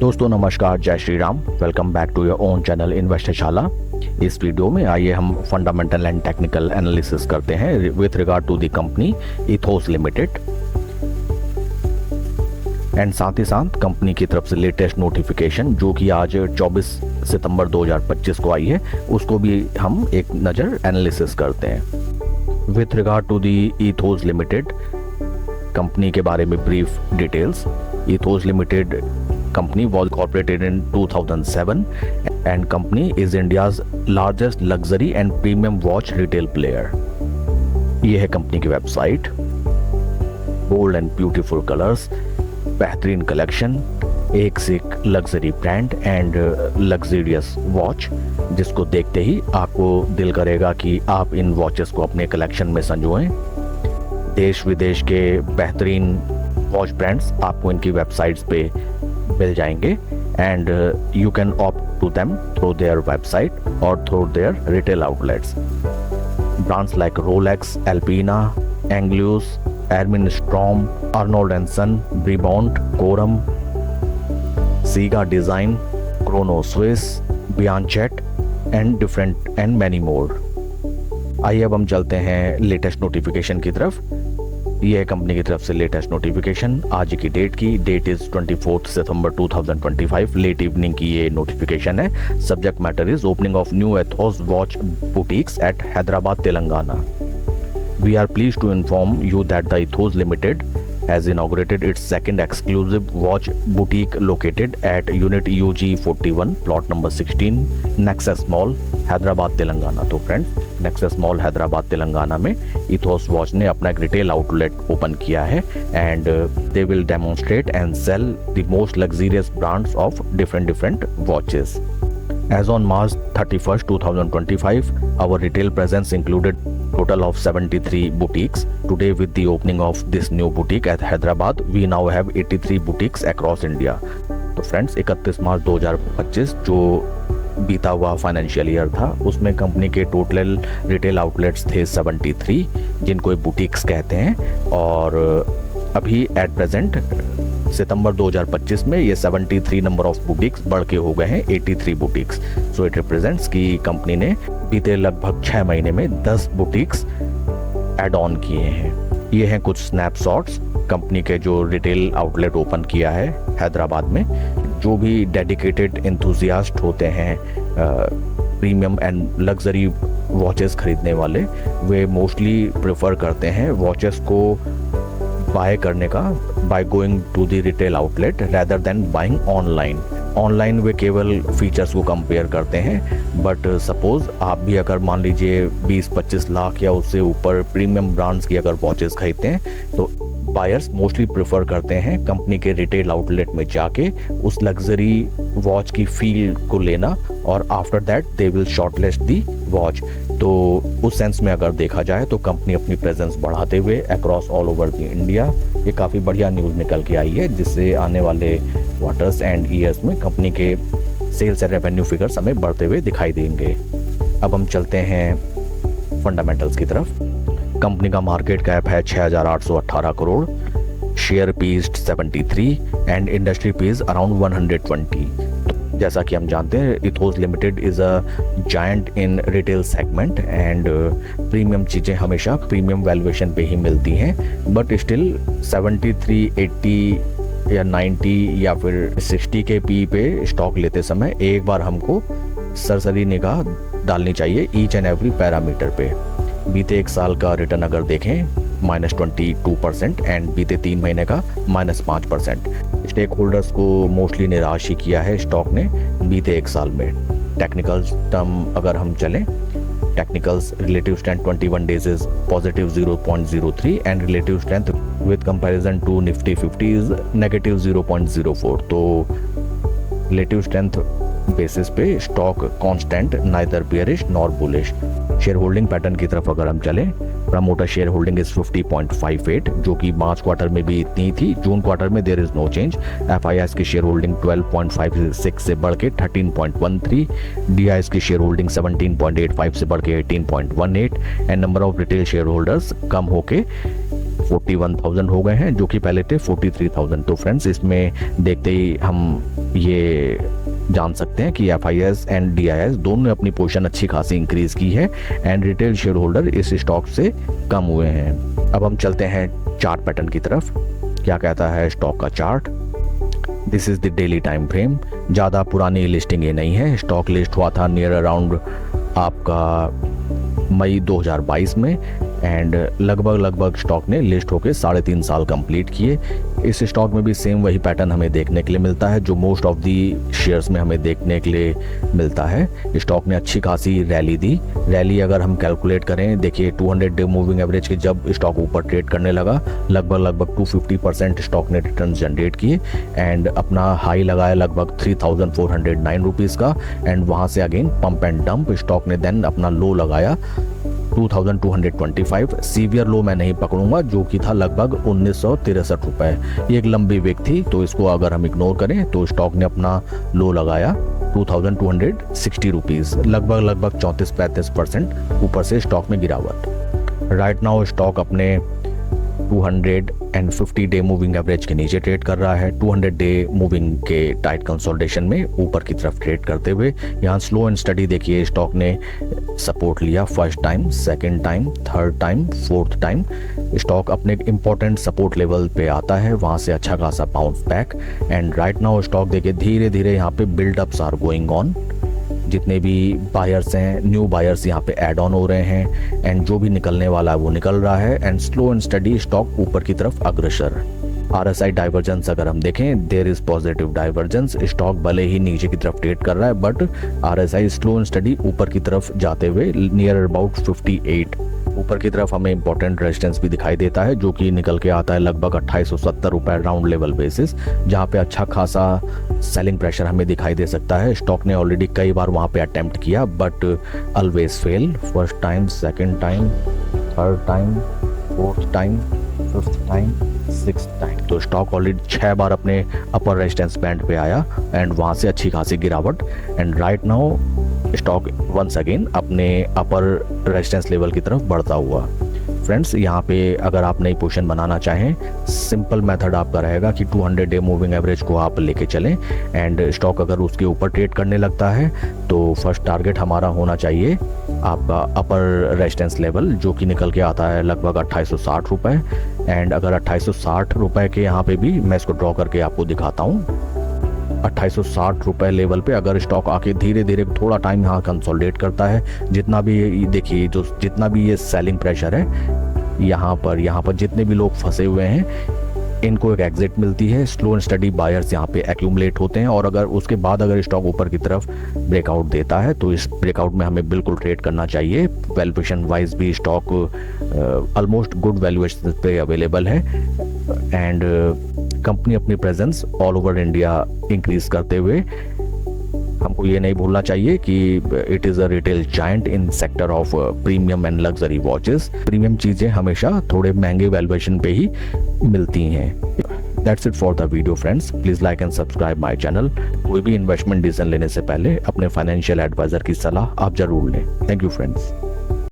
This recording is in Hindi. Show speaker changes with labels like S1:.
S1: दोस्तों नमस्कार, जय Shri Ram. Welcome back to your own channel Investshala. इस वीडियो में आइए हम फंडामेंटल एंड टेक्निकल एनालिसिस करते हैं with regard to the company Ethos limited, and साथ ही साथ कंपनी की तरफ से लेटेस्ट नोटिफिकेशन जो कि आज 24 सितंबर 2025 को आई है, उसको भी हम एक नज़र एनालिसिस करते हैं। With regard to the Ethos limited company के बारे में brief details. Ethos limited company was incorporated in 2007 and company is India's largest luxury and premium watch retail player। ये है कंपनी की website. Bold and beautiful colours, बेहतरीन कलेक्शन, एक से एक luxury brand and luxurious watch, जिसको देखते ही आपको दिल करेगा कि आप इन वॉचेस को अपने कलेक्शन में संजोएं। देश विदेश के बेहतरीन वॉच ब्रांड्स आपको इनकी वेबसाइट्स पे मिल जाएंगे and you can opt to them through their website और through their retail outlets. Brands like Rolex, Alpina, Angelus, Armin Strom, Arnold and Son, ब्रीबॉन्ड, Corum, Ciga Design, Chronoswiss, Bianchet and different and many more. आइए अब हम चलते हैं लेटेस्ट नोटिफिकेशन की तरफ। ये है कंपनी की तरफ से लेटेस्ट नोटिफिकेशन आज की डेट की। डेट इज 24 सितंबर 2025। लेट इवनिंग की ये नोटिफिकेशन है। Subject matter is opening of new Ethos watch boutiques at Hyderabad, Telangana. We are pleased to inform you that the Ethos limited has inaugurated its second exclusive watch boutique located at Unit UG41, plot number 16, Nexus Mall, Hyderabad, Telangana. तो friends, Nexus Mall Hyderabad Telangana में इथोस वॉच ने अपना एक रिटेल आउटलेट ओपन किया है and they will demonstrate and sell the most luxurious brands of different watches. As on March 31st, 2025, our retail presence included total of 73 boutiques. Today, with the opening of this new boutique at Hyderabad, we now have 83 boutiques across India. तो फ्रेंड्स, 31 मार्च 2025 जो बीता हुआ फाइनेंशियल ईयर था, उसमें कंपनी के टोटल रिटेल आउटलेट्स थे 73, जिनको बुटीक्स कहते हैं। और अभी एट प्रेजेंट सितंबर 2025 में ये 73 नंबर ऑफ बुटीक्स बढ़ के हो गए हैं 83 बुटीक्स। सो इट रिप्रेजेंट्स कि कंपनी ने बीते लगभग 6 महीने में 10 बुटीक्स ऐड ऑन किए हैं। ये हैं कुछ स्नैपशॉट्स कंपनी के जो रिटेल आउटलेट ओपन किया है हैदराबाद में। जो भी डेडिकेटेड एंथुजियास्ट होते हैं प्रीमियम एंड लग्जरी वॉचेस खरीदने वाले, वे मोस्टली प्रेफर करते हैं वॉचेस को बाय करने का by going to the retail outlet rather than buying online. Online वे केवल फीचर्स को कंपेयर करते हैं, बट सपोज आप भी अगर मान लीजिए 20-25 लाख या उससे ऊपर प्रीमियम ब्रांड्स की अगर वॉचेस खरीदते हैं, तो बायर्स मोस्टली प्रेफर करते हैं कंपनी के रिटेल आउटलेट में जाके उस लग्जरी वॉच की फील को लेना, और after that they will shortlist the watch. तो उस सेंस में अगर देखा जाए तो कंपनी अपनी प्रेजेंस बढ़ाते हुए across all over the India, ये काफ़ी बढ़िया न्यूज़ निकल के आई है, जिससे आने वाले क्वार्टर्स एंड ईयर्स में कंपनी के सेल्स एंड रेवेन्यू फिगर्स हमें बढ़ते हुए दिखाई देंगे। अब हम चलते हैं फंडामेंटल्स की तरफ। कंपनी का मार्केट कैप है 6,818 करोड़, शेयर पीज्ड 73 एंड इंडस्ट्री पीज अराउंड 120। जैसा कि हम जानते हैं, Ethos Limited is a giant in retail segment and premium चीज़ें हमेशा प्रीमियम वैल्यूएशन पे ही मिलती हैं, बट स्टिल 73, 80 या 90 या फिर 60 के पी पे स्टॉक लेते समय एक बार हमको सरसरी निगाह डालनी चाहिए ईच एंड एवरी पैरामीटर पे। बीते एक साल का रिटर्न अगर देखें -22% एंड बीते 3 महीने का -5%। स्टेक होल्डर्स को मोस्टली निराश ही किया है स्टॉक ने बीते एक साल में। टेक्निकल्स टर्म अगर हम चलें, technicals relative strength 21 days is positive 0.03 and relative strength with comparison to Nifty 50 is negative 0.04। तो रिलेटिव स्ट्रेंथ बेसिस पे stock constant, neither bearish nor bullish. Share holding pattern की तरफ अगर हम चलें, प्रमोटर शेयर होल्डिंग इज 50.58, जो कि मार्च क्वार्टर में भी इतनी थी। जून क्वार्टर में there is no change. FIIs की शेयर होल्डिंग 12.56 से बढ़ के 13.13, डीआईएस की शेयर होल्डिंग 17.85 से बढ़ के 18.18 and number of retail shareholders कम होके 41,000 हो गए हैं, जो कि पहले थे 43,000। तो फ्रेंड्स, इसमें देखते ही हम ये जान सकते हैं कि FIS एंड DIS दोनों ने अपनी पोजीशन अच्छी खासी इंक्रीज की है एंड रिटेल शेयर होल्डर इस स्टॉक से कम हुए हैं। अब हम चलते हैं चार्ट पैटर्न की तरफ। क्या कहता है स्टॉक का chart? This is the daily time frame. ज़्यादा पुरानी लिस्टिंग ये नहीं है। स्टॉक लिस्ट हुआ था नियर अराउंड आपका मई 2022 में एंड लगभग स्टॉक ने लिस्ट होकर 3.5 साल कंप्लीट किए। इस स्टॉक में भी सेम वही पैटर्न हमें देखने के लिए मिलता है जो मोस्ट ऑफ दी शेयर्स में हमें देखने के लिए मिलता है। स्टॉक ने अच्छी खासी रैली दी। रैली अगर हम कैलकुलेट करें, देखिए 200 डे मूविंग एवरेज के जब स्टॉक ऊपर ट्रेड करने लगा लगभग 250% स्टॉक ने रिटर्न जनरेट किए एंड अपना हाई लगाया लगभग 3,409 रुपीज़ का एंड वहाँ से again pump and dump. Stock ने देन अपना लो लगाया 2,225। सीवियर लो मैं नहीं पकड़ूंगा जो कि था लगभग 1963 रुपए। ये एक लंबी विक थी तो इसको अगर हम इग्नोर करें तो स्टॉक ने अपना लो लगाया 2,260 रुपीज़। लगभग 34-35% ऊपर से स्टॉक में गिरावट। राइट नाउ स्टॉक अपने 250 डे मूविंग एवरेज के नीचे ट्रेड कर रहा है। 200 डे मूविंग के टाइट कंसोलिडेशन में ऊपर की तरफ ट्रेड करते हुए यहाँ स्लो एंड स्टडी देखिए स्टॉक ने सपोर्ट लिया first time, second time, third time, fourth time. Stock अपने इंपॉर्टेंट सपोर्ट लेवल पे आता है, वहाँ से अच्छा खासा bounce back and right now stock देखिए धीरे धीरे यहाँ पे बिल्डअप्स आर गोइंग ऑन। जितने भी बायर्स हैं, न्यू बायर्स यहाँ पे ऐड ऑन हो रहे हैं एंड जो भी निकलने वाला है वो निकल रहा है and slow and steady stock ऊपर की तरफ अग्रसर। RSI डाइवर्जेंस अगर हम देखें, there is positive divergence. Stock भले ही नीचे की तरफ ट्रेड कर रहा है but RSI slow and steady ऊपर की तरफ जाते हुए नियर अबाउट 58 ऊपर की तरफ हमें इंपॉर्टेंट रेजिस्टेंस भी दिखाई देता है जो कि निकल के आता है लगभग 2870 रुपए राउंड लेवल बेसिस, जहाँ पे अच्छा खासा सेलिंग प्रेशर हमें दिखाई दे सकता है। स्टॉक ने ऑलरेडी कई बार वहाँ पे अटेम्प्ट किया but always fail. First time, second time, third time, fourth time, fifth time, six time. तो स्टॉक ऑलरेडी 6 बार अपने अपर रेजिस्टेंस बैंड पे आया एंड वहाँ से अच्छी खासी गिरावट and right now stock once again अपने अपर रेजिस्टेंस लेवल की तरफ बढ़ता हुआ। फ्रेंड्स, यहाँ पे अगर आप नई पोजीशन बनाना चाहें, सिंपल मेथड आपका रहेगा कि 200 डे मूविंग एवरेज को आप लेके चलें एंड स्टॉक अगर उसके ऊपर ट्रेड करने लगता है तो फर्स्ट टारगेट हमारा होना चाहिए आपका अपर रेजिस्टेंस लेवल जो कि निकल के आता है लगभग 2860 रुपये एंड अगर 2860 रुपये के यहाँ पे भी मैं इसको ड्रॉ करके आपको दिखाता हूँ। 2860 रुपये लेवल पे अगर स्टॉक आके धीरे धीरे थोड़ा टाइम यहाँ कंसोलिडेट करता है, जितना भी देखिए जितना भी ये सेलिंग प्रेशर है यहाँ पर जितने भी लोग फंसे हुए हैं इनको एक एग्जिट मिलती है। स्लो एंड स्टडी बायर्स यहाँ पे एक्यूमुलेट होते हैं और अगर उसके बाद अगर स्टॉक ऊपर की तरफ ब्रेकआउट देता है तो इस ब्रेकआउट में हमें बिल्कुल ट्रेड करना चाहिए। वैल्यूएशन वाइज भी स्टॉक ऑलमोस्ट गुड वैल्यूएशन पे अवेलेबल है एंड कंपनी अपनी presence all over India increase करते हुए हमको ये नहीं भूलना चाहिए कि it is a retail giant in sector of premium and luxury watches. Premium चीज़ें हमेशा थोड़े महंगे वैल्यूएशन पे ही मिलती हैं। That's it for the video friends. Please like and subscribe my channel. कोई भी इन्वेस्टमेंट डिसीजन लेने से पहले अपने फाइनेंशियल एडवाइजर की सलाह आप जरूर लें। Thank you friends.